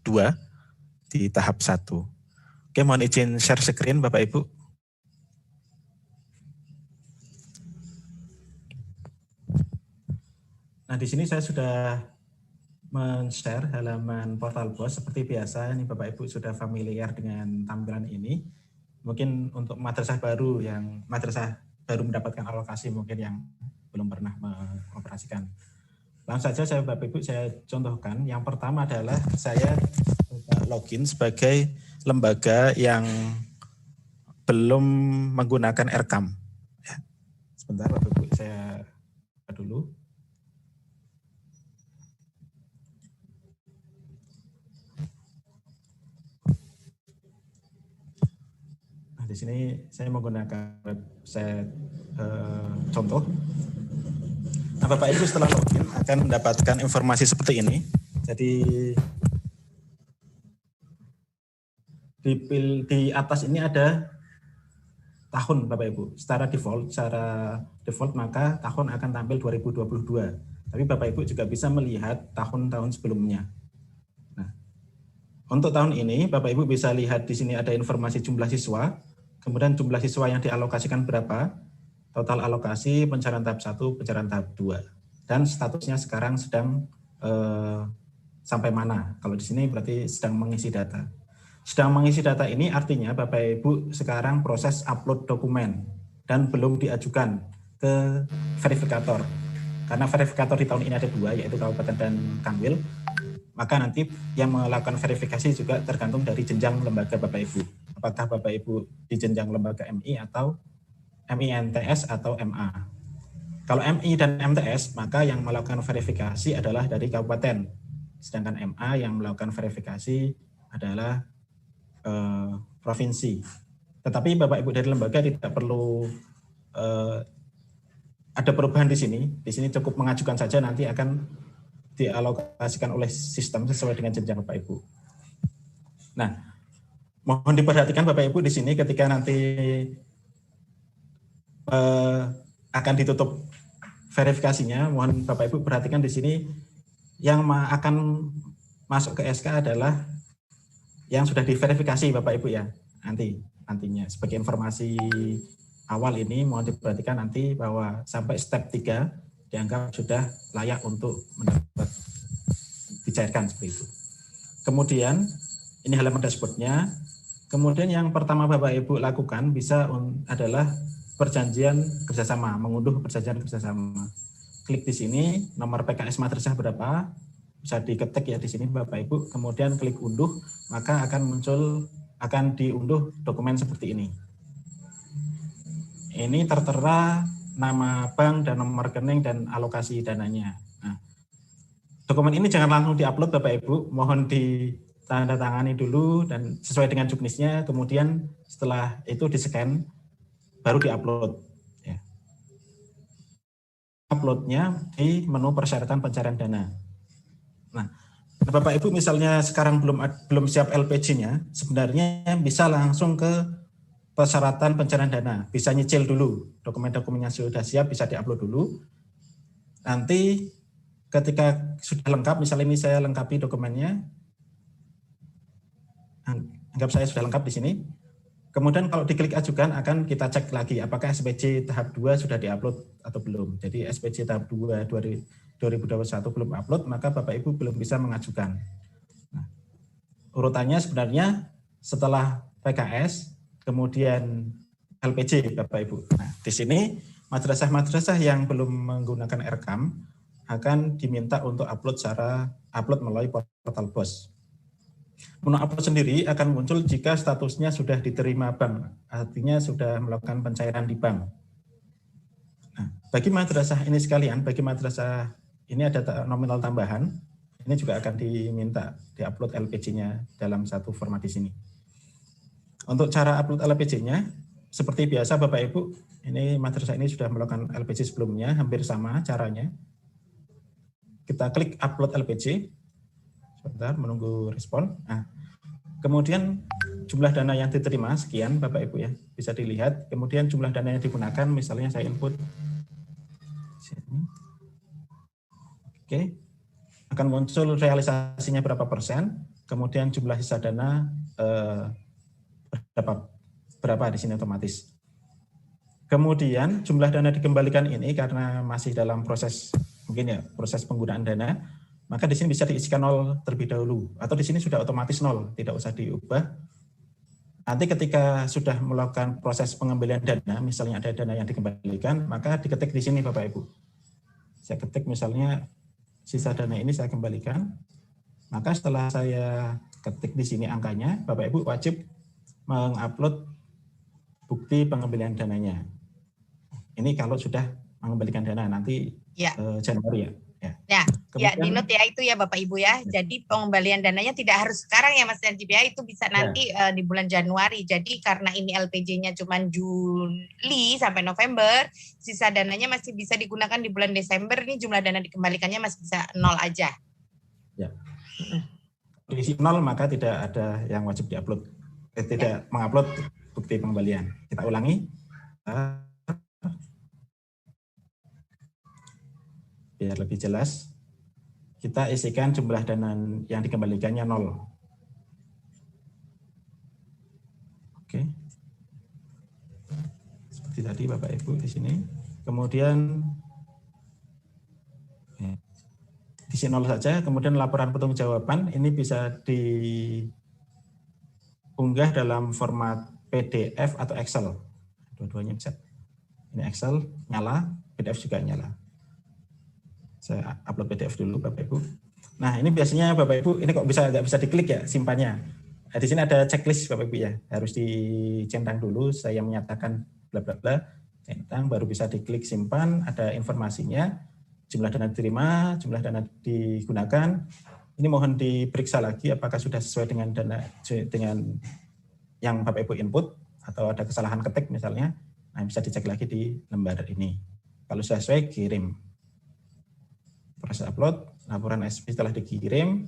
2 di tahap 1. Oke, mohon izin share screen Bapak Ibu. Nah, di sini saya sudah men-share halaman portal BOS seperti biasa. Ini Bapak Ibu sudah familiar dengan tampilan ini. Mungkin untuk madrasah baru mendapatkan alokasi mungkin yang belum pernah mengoperasikan. Langsung saja saya Bapak Ibu saya contohkan. Yang pertama adalah saya login sebagai lembaga yang belum menggunakan RKAM. Ya. Sebentar Bapak Ibu saya buka dulu. Di sini saya menggunakan website contoh. Nah, Bapak Ibu setelah login akan mendapatkan informasi seperti ini. Jadi di atas ini ada tahun Bapak Ibu. Secara default maka tahun akan tampil 2022. Tapi Bapak Ibu juga bisa melihat tahun-tahun sebelumnya. Nah, untuk tahun ini Bapak Ibu bisa lihat di sini ada informasi jumlah siswa. Kemudian jumlah siswa yang dialokasikan berapa, total alokasi, pencarian tahap 1, pencarian tahap 2. Dan statusnya sekarang sedang sampai mana. Kalau di sini berarti sedang mengisi data. Sedang mengisi data ini artinya Bapak Ibu sekarang proses upload dokumen dan belum diajukan ke verifikator. Karena verifikator di tahun ini ada 2, yaitu Kabupaten dan Kanwil. Maka nanti yang melakukan verifikasi juga tergantung dari jenjang lembaga Bapak Ibu. Apakah Bapak Ibu di jenjang lembaga MI atau MINTS atau MA. Kalau MI dan MTS, maka yang melakukan verifikasi adalah dari kabupaten. Sedangkan MA yang melakukan verifikasi adalah provinsi. Tetapi Bapak Ibu dari lembaga tidak perlu ada perubahan di sini. Di sini cukup mengajukan saja, nanti akan dialokasikan oleh sistem sesuai dengan jenjang Bapak Ibu. Nah, mohon diperhatikan Bapak Ibu di sini ketika nanti akan ditutup verifikasinya, mohon Bapak Ibu perhatikan di sini yang akan masuk ke SK adalah yang sudah diverifikasi Bapak Ibu ya. Nantinya sebagai informasi awal ini mohon diperhatikan nanti bahwa sampai step 3 dianggap sudah layak untuk mendapat dicairkan seperti itu. Kemudian ini halaman dashboardnya. Kemudian yang pertama Bapak Ibu lakukan adalah perjanjian kerjasama, mengunduh perjanjian kerjasama. Klik di sini, nomor PKS madrasah berapa, bisa diketik ya di sini Bapak Ibu, kemudian klik unduh, maka akan diunduh dokumen seperti ini. Ini tertera nama bank dan nomor rekening dan alokasi dananya. Nah, dokumen ini jangan langsung diupload Bapak Ibu, mohon ditandatangani dulu dan sesuai dengan juknisnya, kemudian setelah itu di-scan, baru diupload. Ya. Uploadnya di menu persyaratan pencarian dana. Nah, Bapak Ibu misalnya sekarang belum siap LPG-nya, sebenarnya bisa langsung ke persyaratan pencarian dana, bisa nyicil dulu, dokumen-dokumennya sudah siap, bisa diupload dulu. Nanti ketika sudah lengkap, misalnya ini saya lengkapi dokumennya, anggap saya sudah lengkap di sini. Kemudian kalau diklik ajukan akan kita cek lagi apakah SPJ tahap 2 sudah diupload atau belum. Jadi SPJ tahap 2 2021 belum upload, maka Bapak Ibu belum bisa mengajukan. Nah, urutannya sebenarnya setelah PKS, kemudian LPJ Bapak Ibu. Nah, di sini madrasah-madrasah yang belum menggunakan RKAM akan diminta untuk upload melalui portal BOS. Menu upload sendiri akan muncul jika statusnya sudah diterima bank, artinya sudah melakukan pencairan di bank. Nah, bagi madrasah ini sekalian, bagi madrasah ini ada nominal tambahan, ini juga akan diminta diupload LPG-nya dalam satu format di sini. Untuk cara upload LPG-nya, seperti biasa Bapak Ibu, ini madrasah ini sudah melakukan LPG sebelumnya, hampir sama caranya. Kita klik upload LPG, sebentar menunggu respon. Nah, kemudian jumlah dana yang diterima, sekian Bapak Ibu ya, bisa dilihat. Kemudian jumlah dana yang digunakan, misalnya saya input. Oke, akan muncul realisasinya berapa persen. kemudian jumlah sisa dana berapa di sini otomatis. Kemudian jumlah dana dikembalikan ini karena masih dalam proses proses penggunaan dana, maka di sini bisa diisikan 0 terlebih dahulu, atau di sini sudah otomatis 0, tidak usah diubah. Nanti ketika sudah melakukan proses pengembalian dana, misalnya ada dana yang dikembalikan, maka diketik di sini Bapak Ibu. Saya ketik misalnya sisa dana ini saya kembalikan, maka setelah saya ketik di sini angkanya, Bapak Ibu wajib mengupload bukti pengembalian dananya. Ini kalau sudah mengembalikan dana nanti Januari ya. Ya, di note ya itu ya Bapak Ibu ya. Jadi pengembalian dananya tidak harus sekarang ya Mas Najib ya, itu bisa nanti di bulan Januari. Jadi karena ini LPJ-nya cuma Juli sampai November, sisa dananya masih bisa digunakan di bulan Desember. Ini jumlah dana dikembalikannya masih bisa 0 aja. Ya. Diisi 0 maka tidak ada yang wajib diupload. Tidak mengupload bukti pengembalian. Kita ulangi. Biar lebih jelas, kita isikan jumlah dana yang dikembalikannya 0. Oke. Seperti tadi Bapak Ibu di sini. Kemudian isi 0 saja, kemudian laporan pertanggungjawaban ini bisa diunggah dalam format PDF atau Excel. Dua-duanya bisa. Ini Excel nyala, PDF juga nyala. Saya upload PDF dulu Bapak Ibu. Nah ini biasanya Bapak Ibu, ini kok nggak bisa diklik ya simpannya. Nah, di sini ada checklist Bapak Ibu ya, harus dicentang dulu, saya menyatakan bla bla bla, centang, baru bisa diklik simpan, ada informasinya, jumlah dana diterima, jumlah dana digunakan. Ini mohon diperiksa lagi apakah sudah sesuai dengan yang Bapak Ibu input, atau ada kesalahan ketik misalnya, nah bisa dicek lagi di lembar ini. Kalau sudah sesuai, kirim. Proses upload, laporan SP telah dikirim,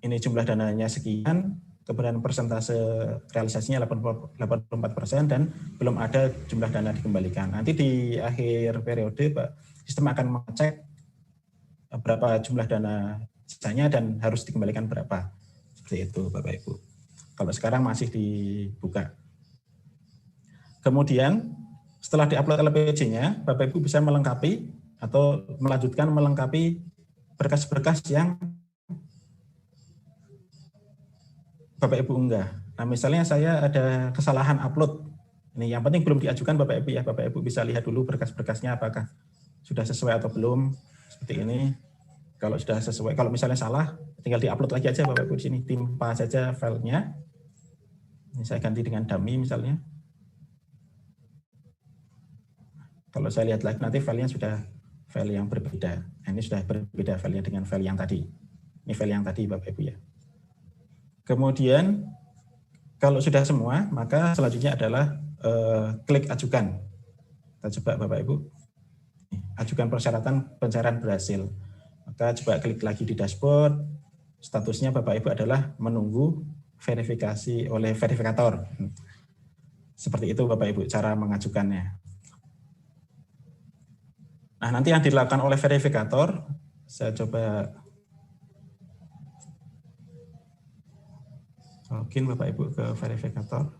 ini jumlah dananya sekian, kemudian persentase realisasinya 84% dan belum ada jumlah dana dikembalikan. Nanti di akhir periode Pak, sistem akan mengecek berapa jumlah dana sisanya dan harus dikembalikan berapa. Seperti itu Bapak Ibu. Kalau sekarang masih dibuka. Kemudian setelah diupload LPJ-nya, Bapak Ibu bisa melengkapi atau melanjutkan melengkapi berkas-berkas yang Bapak Ibu unggah. Nah misalnya saya ada kesalahan upload, ini yang penting belum diajukan Bapak Ibu ya, Bapak Ibu bisa lihat dulu berkas-berkasnya apakah sudah sesuai atau belum, seperti ini. Kalau sudah sesuai, kalau misalnya salah, tinggal diupload lagi aja Bapak Ibu di sini, timpa saja filenya. Ini saya ganti dengan dummy misalnya. Kalau saya lihat lagi nanti filenya sudah file yang berbeda. Nah, ini sudah berbeda filenya dengan file yang tadi. Ini file yang tadi Bapak Ibu ya. Kemudian kalau sudah semua, maka selanjutnya adalah klik ajukan. Kita coba Bapak Ibu. Ajukan persyaratan pencairan berhasil. Maka coba klik lagi di dashboard. Statusnya Bapak Ibu adalah menunggu verifikasi oleh verifikator. Seperti itu Bapak Ibu cara mengajukannya. Nah, nanti yang dilakukan oleh verifikator, saya coba login Bapak Ibu ke verifikator.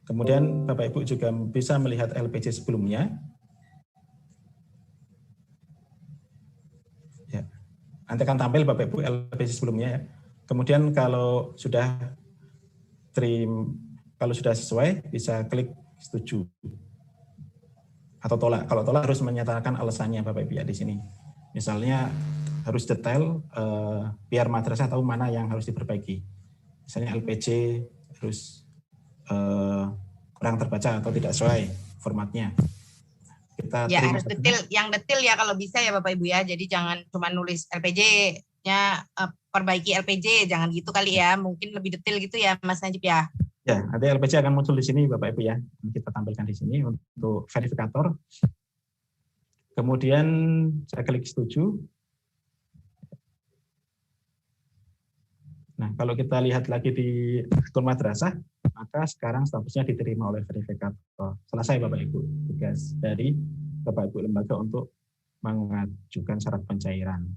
Kemudian Bapak Ibu juga bisa melihat LPJ sebelumnya. Ya. Nanti akan tampil Bapak Ibu LPJ sebelumnya ya. Kemudian kalau sudah sesuai, bisa klik setuju. Atau tolak. Kalau tolak harus menyatakan alasannya Bapak Ibu ya di sini. Misalnya harus detail biar madrasah tahu mana yang harus diperbaiki. Misalnya LPJ harus kurang terbaca atau tidak sesuai formatnya. Kita ya harus detail, yang detail ya kalau bisa ya Bapak Ibu ya. Jadi jangan cuma nulis LPJ-nya perbaiki LPJ, jangan gitu kali ya. Mungkin lebih detail gitu ya Mas Najib ya. Ya, nanti LPJ akan muncul di sini Bapak Ibu ya. Kita tampilkan di sini untuk verifikator. Kemudian saya klik setuju. Nah, kalau kita lihat lagi di akun madrasah, maka sekarang statusnya diterima oleh verifikator. Selesai Bapak Ibu, tugas dari Bapak Ibu lembaga untuk mengajukan syarat pencairan.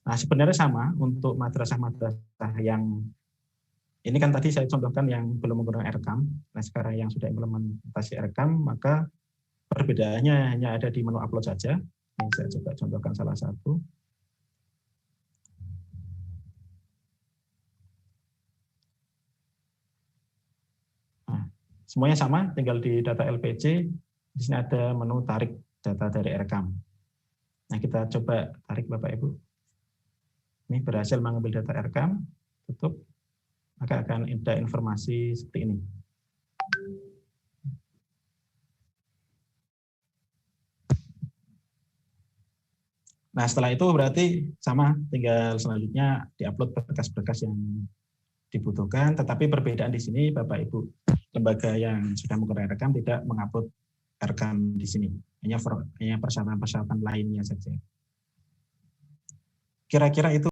Nah, sebenarnya sama untuk madrasah-madrasah yang ini kan tadi saya contohkan yang belum menggunakan Erekam. Nah, sekarang yang sudah implementasi Erekam, maka perbedaannya hanya ada di menu upload saja. Ini saya coba contohkan salah satu. Nah, semuanya sama, tinggal di data LPG. Di sini ada menu tarik data dari Erekam. Nah, kita coba tarik Bapak Ibu. Ini berhasil mengambil data Erekam, tutup, maka akan ada informasi seperti ini. Nah, setelah itu berarti sama, tinggal selanjutnya diupload berkas-berkas yang dibutuhkan, tetapi perbedaan di sini Bapak Ibu, lembaga yang sudah menggunakan Erekam tidak mengupload Erekam di sini, hanya persyaratan-persyaratan lainnya saja. Kira-kira itu